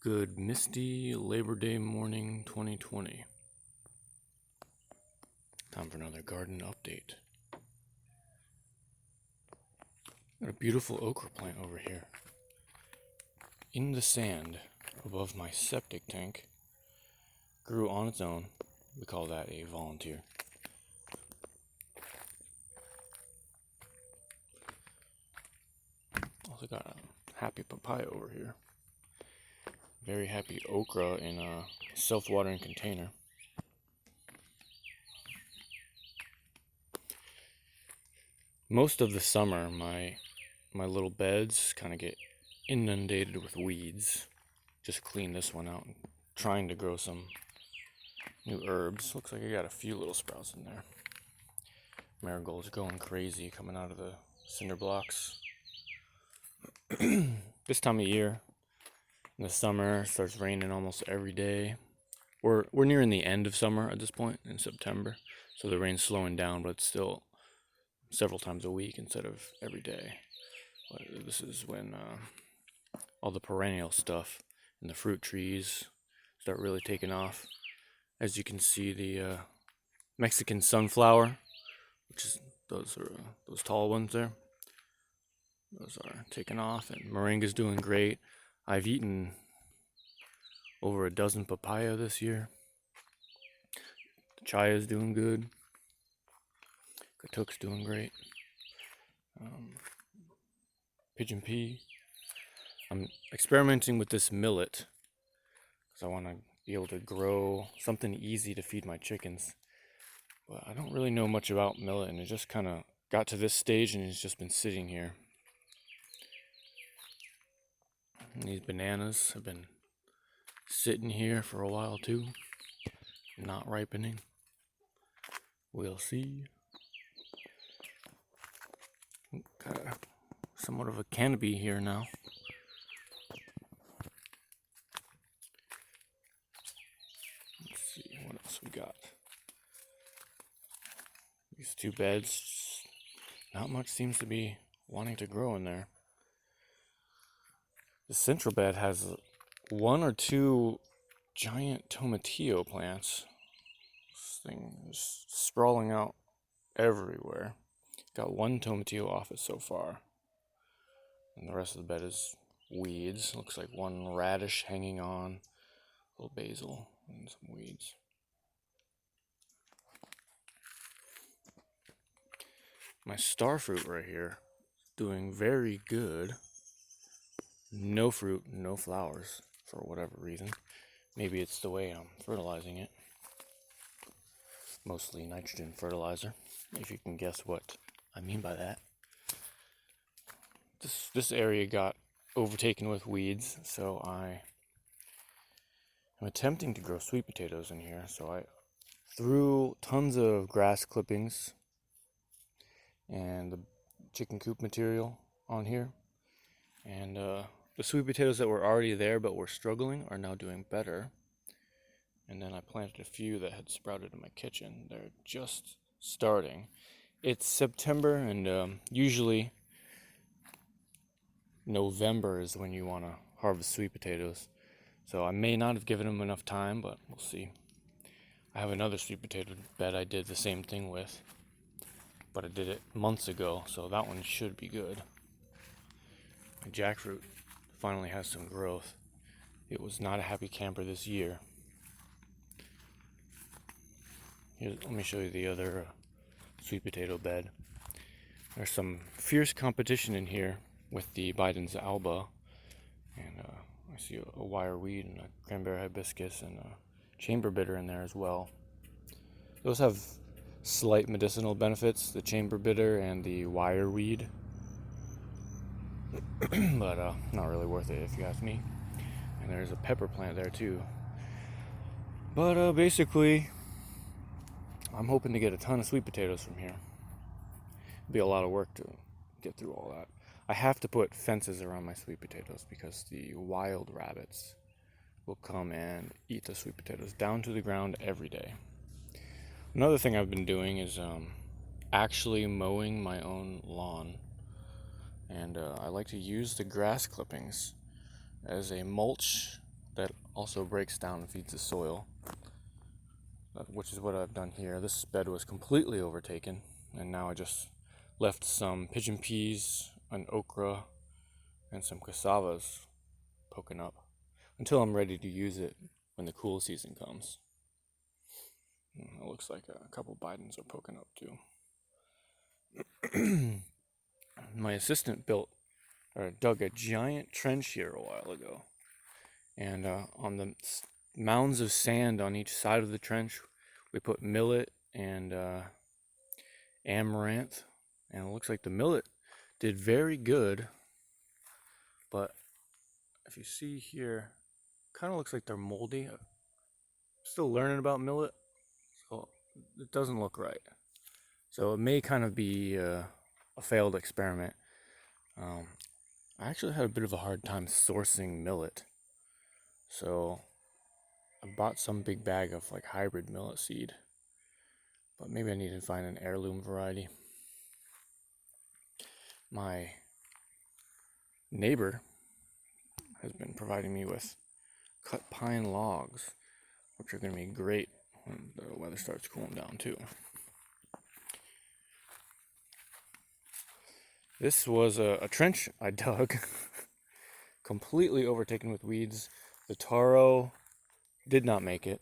Good misty Labor Day morning 2020. Time for another garden update. Got a beautiful okra plant over here. In the sand above my septic tank. Grew on its own. We call that a volunteer. Also got a happy papaya over here. Very happy okra in a self-watering container. Most of the summer, my little beds kind of get inundated with weeds. Just clean this one out. Trying to grow some new herbs. Looks like I got a few little sprouts in there. Marigold's going crazy coming out of the cinder blocks. This time of year, in the summer, it starts raining almost every day. We're nearing the end of summer at this point in September, so the rain's slowing down, but it's still several times a week instead of every day. But this is when all the perennial stuff and the fruit trees start really taking off. As you can see, the Mexican sunflower, which is those tall ones there. Those are taking off, and moringa's doing great. I've eaten over a dozen papaya this year. Chaya's doing good. Katuk's doing great. Pigeon pea. I'm experimenting with this millet because I want to be able to grow something easy to feed my chickens. But I don't really know much about millet, and it just kind of got to this stage and it's just been sitting here. And these bananas have been sitting here for a while too, not ripening. We'll see. Got somewhat of a canopy here now. Let's see what else we got. These two beds, not much seems to be wanting to grow in there. The central bed has one or two giant tomatillo plants. This thing is sprawling out everywhere. Got one tomatillo office so far. And the rest of the bed is weeds. Looks like one radish hanging on. A little basil and some weeds. My star fruit right here, doing very good. No fruit, no flowers, for whatever reason. Maybe it's the way I'm fertilizing it. Mostly nitrogen fertilizer, if you can guess what I mean by that. This area got overtaken with weeds, so I am attempting to grow sweet potatoes in here. So I threw tons of grass clippings and the chicken coop material on here. And the sweet potatoes that were already there but were struggling are now doing better. And then I planted a few that had sprouted in my kitchen. They're just starting. It's September, and usually November is when you want to harvest sweet potatoes. So I may not have given them enough time, but we'll see. I have another sweet potato bed I did the same thing with, but I did it months ago, so that one should be good. My jackfruit finally has some growth. It was not a happy camper this year. Let me show you the other sweet potato bed. There's some fierce competition in here with the Biden's Alba, and I see a wire weed and a cranberry hibiscus and a chamber bitter in there as well. Those have slight medicinal benefits, the chamber bitter and the wire weed, but not really worth it if you ask me. And there's a pepper plant there too. But basically, I'm hoping to get a ton of sweet potatoes from here. It'll be a lot of work to get through all that. I have to put fences around my sweet potatoes because the wild rabbits will come and eat the sweet potatoes down to the ground every day. Another thing I've been doing is actually mowing my own lawn. And I like to use the grass clippings as a mulch that also breaks down and feeds the soil, which is what I've done here. This bed was completely overtaken, and now I just left some pigeon peas, an okra, and some cassavas poking up until I'm ready to use it when the cool season comes. It looks like a couple Bidens are poking up too. My assistant dug a giant trench here a while ago, and on the mounds of sand on each side of the trench, we put millet and amaranth, and it looks like the millet did very good, but if you see here, kind of looks like they're moldy. I'm still learning about millet, so it doesn't look right. So it may kind of be a failed experiment. I actually had a bit of a hard time sourcing millet, so I bought some big bag of like hybrid millet seed, but maybe I need to find an heirloom variety. My neighbor has been providing me with cut pine logs, which are going to be great when the weather starts cooling down too. This was a trench I dug, completely overtaken with weeds. The taro did not make it.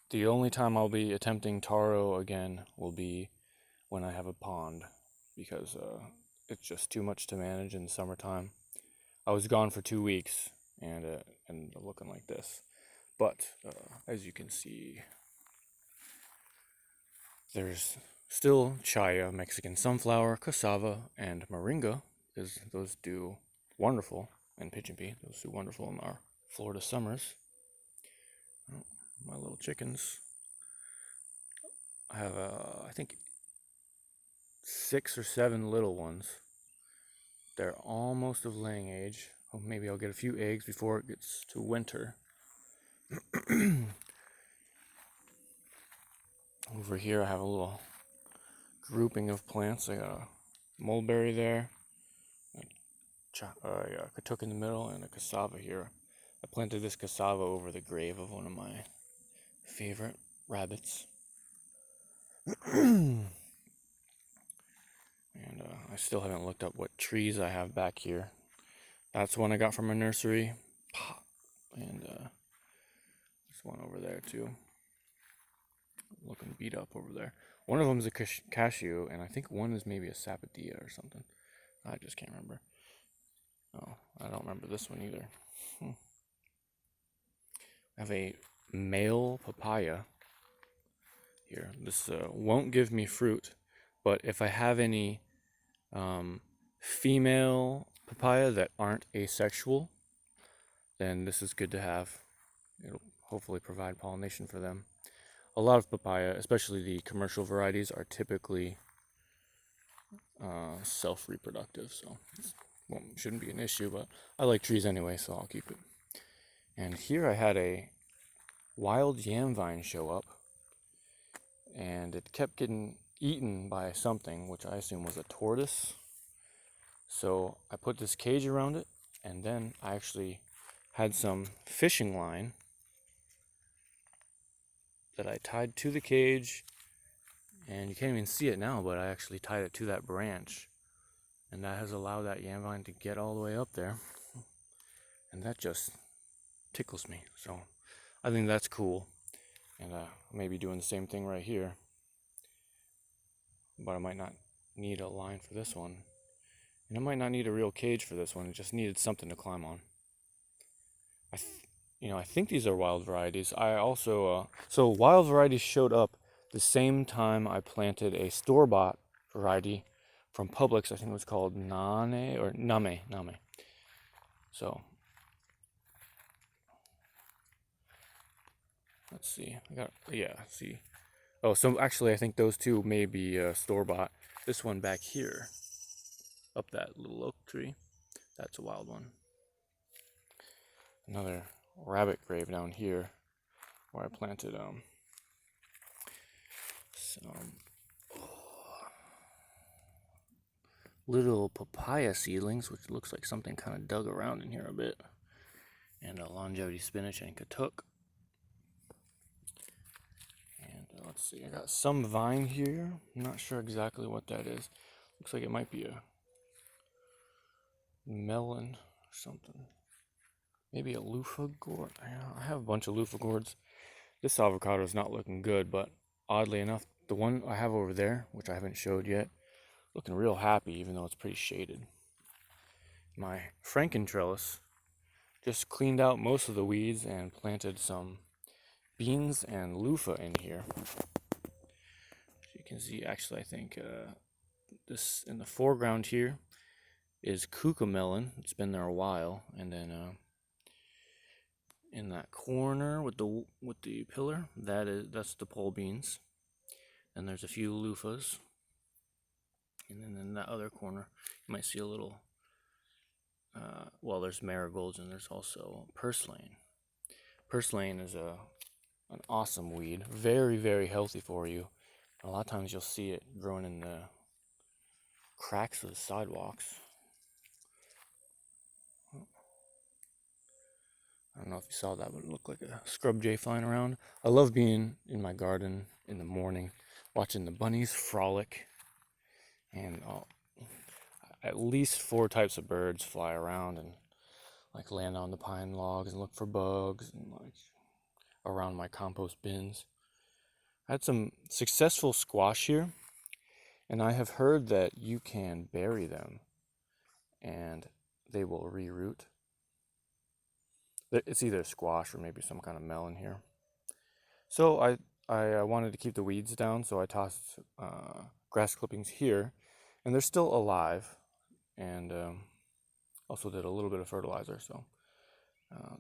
The only time I'll be attempting taro again will be when I have a pond, because it's just too much to manage in the summertime. I was gone for 2 weeks and looking like this. But as you can see, there's still chaya, Mexican sunflower, cassava, and moringa, because those do wonderful, and pigeon pea, those do wonderful in our Florida summers. Oh, my little chickens. I have, I think, 6 or 7 little ones. They're almost of laying age. Oh, maybe I'll get a few eggs before it gets to winter. Over here I have a little grouping of plants. I got a mulberry there, a katuk in the middle, and a cassava here. I planted this cassava over the grave of one of my favorite rabbits. And I still haven't looked up what trees I have back here. That's one I got from a nursery. And there's one over there too. Looking beat up over there. One of them is a cashew, and I think one is maybe a sapodilla or something. I just can't remember. Oh, I don't remember this one either. I have a male papaya here. This won't give me fruit, but if I have any female papaya that aren't asexual, then this is good to have. It'll hopefully provide pollination for them. A lot of papaya, especially the commercial varieties, are typically self-reproductive, so shouldn't be an issue, but I like trees anyway, so I'll keep it. And here I had a wild yam vine show up, and it kept getting eaten by something, which I assume was a tortoise. So I put this cage around it, and then I actually had some fishing line that I tied to the cage, and you can't even see it now, but I actually tied it to that branch, and that has allowed that yam vine to get all the way up there, and that just tickles me. So I think that's cool, and maybe doing the same thing right here, but I might not need a line for this one, and I might not need a real cage for this one. It just needed something to climb on. I think these are wild varieties. I also, so wild varieties showed up the same time I planted a store-bought variety from Publix. I think it was called Name or Name. So, let's see. See. Oh, so actually I think those two may be store-bought. This one back here, up that little oak tree, that's a wild one. Another rabbit grave down here where I planted some little papaya seedlings, which looks like something kind of dug around in here a bit. and longevity spinach and katuk. And let's see, I got some vine here. I'm not sure exactly what that is. Looks like it might be a melon or something. Maybe a loofah gourd. I have a bunch of loofah gourds. This avocado is not looking good, but oddly enough, the one I have over there, which I haven't showed yet, looking real happy even though it's pretty shaded. My frankentrellis just cleaned out most of the weeds and planted some beans and loofah in here. As you can see, actually, I think this in the foreground here is cucamelon. It's been there a while, and then in that corner with the pillar, that's the pole beans, and there's a few loofahs, and then in that other corner you might see a little. Well, there's marigolds and there's also purslane. Purslane is an awesome weed, very, very healthy for you. A lot of times you'll see it growing in the cracks of the sidewalks. I don't know if you saw that, but it looked like a scrub jay flying around. I love being in my garden in the morning, watching the bunnies frolic, and at least 4 types of birds fly around and like land on the pine logs and look for bugs and like around my compost bins. I had some successful squash here, and I have heard that you can bury them and they will reroot. It's either squash or maybe some kind of melon here. So I wanted to keep the weeds down, so I tossed grass clippings here, and they're still alive, and also did a little bit of fertilizer, so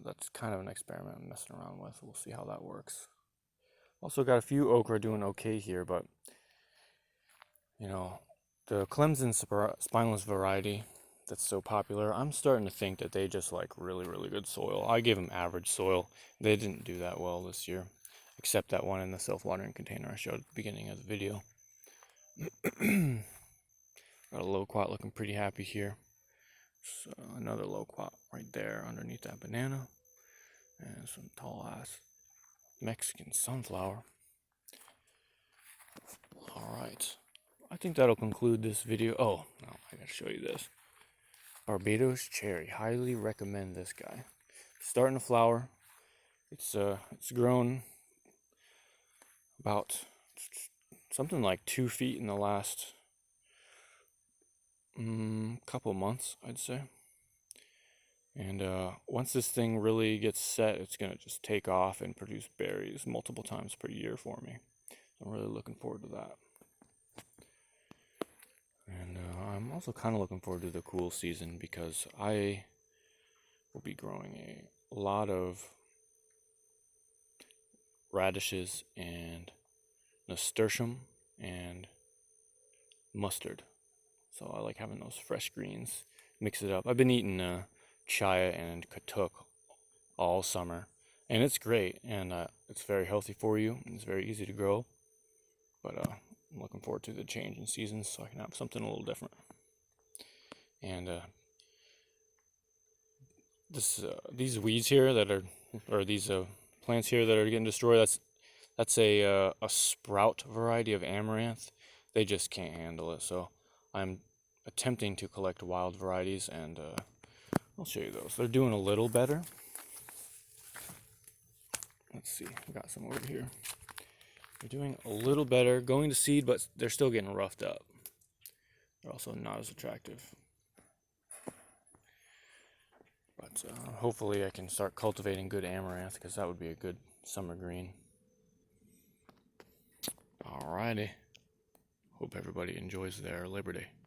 that's kind of an experiment I'm messing around with. We'll see how that works. Also got a few okra doing okay here, but you know, the Clemson spineless variety that's so popular, I'm starting to think that they just like really, really good soil. I gave them average soil. They didn't do that well this year, except that one in the self-watering container I showed at the beginning of the video. Got a loquat looking pretty happy here. So another loquat right there underneath that banana. And some tall ass Mexican sunflower. Alright. I think that'll conclude this video. Oh, no, I gotta show you this. Barbados cherry. Highly recommend this guy. Starting to flower. It's grown about something like 2 feet in the last couple months, I'd say. And once this thing really gets set, it's gonna just take off and produce berries multiple times per year for me. I'm really looking forward to that. And I'm also kind of looking forward to the cool season because I will be growing a lot of radishes and nasturtium and mustard. So I like having those fresh greens, mix it up. I've been eating chia and katuk all summer, and it's great, and it's very healthy for you, and it's very easy to grow. But I'm looking forward to the change in seasons so I can have something a little different. And these weeds here that are, or these plants here that are getting destroyed, that's a sprout variety of amaranth. They just can't handle it, so I'm attempting to collect wild varieties, and I'll show you those. They're doing a little better. Let's see, we got some over here. They're doing a little better, going to seed, but they're still getting roughed up. They're also not as attractive. But hopefully I can start cultivating good amaranth, because that would be a good summer green. Alrighty. Hope everybody enjoys their Labor Day.